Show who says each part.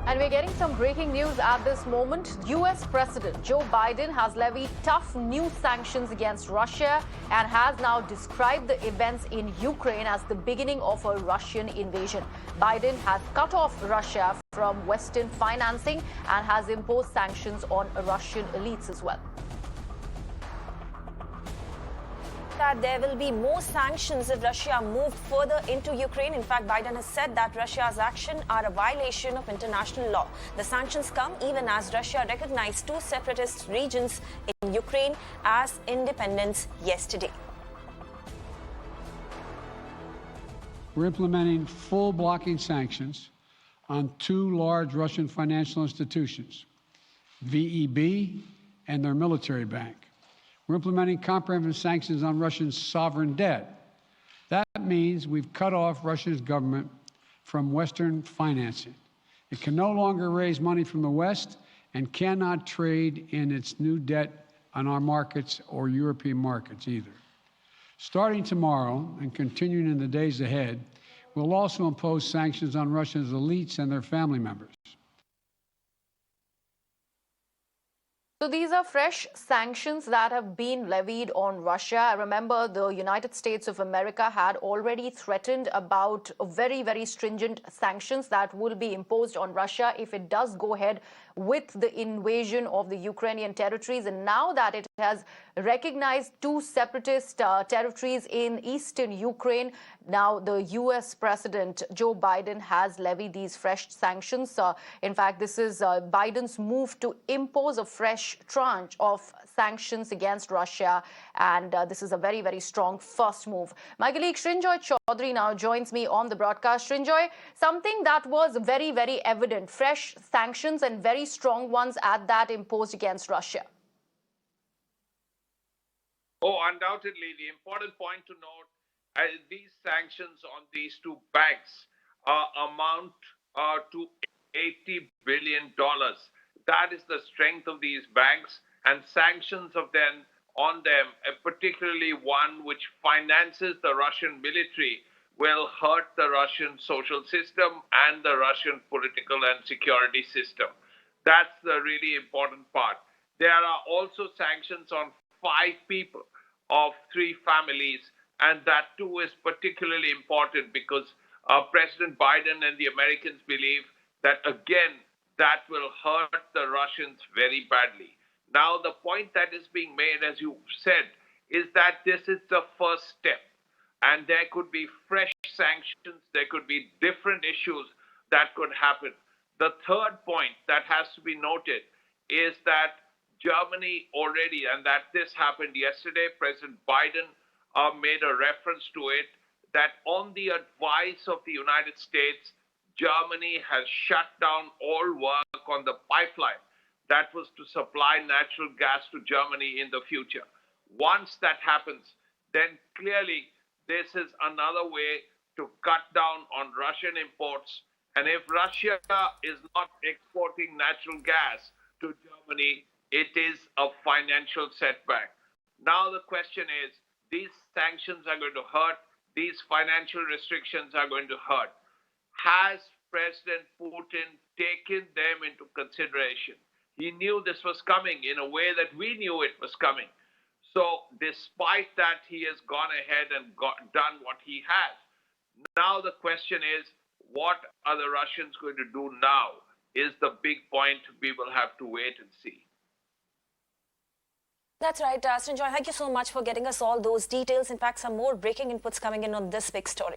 Speaker 1: And we're getting some breaking news at this moment. US President Joe Biden has levied tough new sanctions against Russia and has now described the events in Ukraine as the beginning of a Russian invasion. Biden has cut off Russia from Western financing and has imposed sanctions on Russian elites as well.
Speaker 2: That there will be more sanctions if Russia moved further into Ukraine. In fact, Biden has said that Russia's actions are a violation of international law. The sanctions come even as Russia recognized two separatist regions in Ukraine as independents yesterday.
Speaker 3: We're implementing full blocking sanctions on two large Russian financial institutions, VEB and their military bank. We're implementing comprehensive sanctions on Russian sovereign debt. That means we've cut off Russia's government from Western financing. It can no longer raise money from the West and cannot trade in its new debt on our markets or European markets either. Starting tomorrow and continuing in the days ahead, we'll also impose sanctions on Russia's elites and their family members.
Speaker 1: So these are fresh sanctions that have been levied on Russia. I remember the United States of America had already threatened about very, very stringent sanctions that will be imposed on Russia if it does go ahead with the invasion of the Ukrainian territories. And now that it has recognized two separatist territories in eastern Ukraine, now the U.S. President Joe Biden has levied these fresh sanctions. In fact, this is Biden's move to impose a fresh tranche of sanctions against Russia, and this is a very, very strong first move. My colleague Srinjoy Chaudhary now joins me on the broadcast. Srinjoy, something that was very, very evident, fresh sanctions and very strong ones at that imposed against Russia.
Speaker 4: Oh, undoubtedly. The important point to note, these sanctions on these two banks amount to $80 billion. That is the strength of these banks, and sanctions on them, particularly one which finances the Russian military, will hurt the Russian social system and the Russian political and security system. That's the really important part. There are also sanctions on 5 people of 3 families, and that too is particularly important because President Biden and the Americans believe that, again, that will hurt the Russians very badly. Now, the point that is being made, as you said, is that this is the first step, and there could be fresh sanctions, there could be different issues that could happen. The third point that has to be noted is that Germany already, and that this happened yesterday, President Biden made a reference to it, that on the advice of the United States, Germany has shut down all work on the pipeline that was to supply natural gas to Germany in the future. Once that happens, then clearly this is another way to cut down on Russian imports. And if Russia is not exporting natural gas to Germany, it is a financial setback. Now the question is, these sanctions are going to hurt, these financial restrictions are going to hurt. Has President Putin taken them into consideration? He knew this was coming in a way that we knew it was coming. So despite that, he has gone ahead and done what he has. Now the question is, what are the Russians going to do now is the big point we will have to wait and see.
Speaker 2: That's right, Sanjoy. Thank you so much for getting us all those details. In fact, some more breaking inputs coming in on this big story.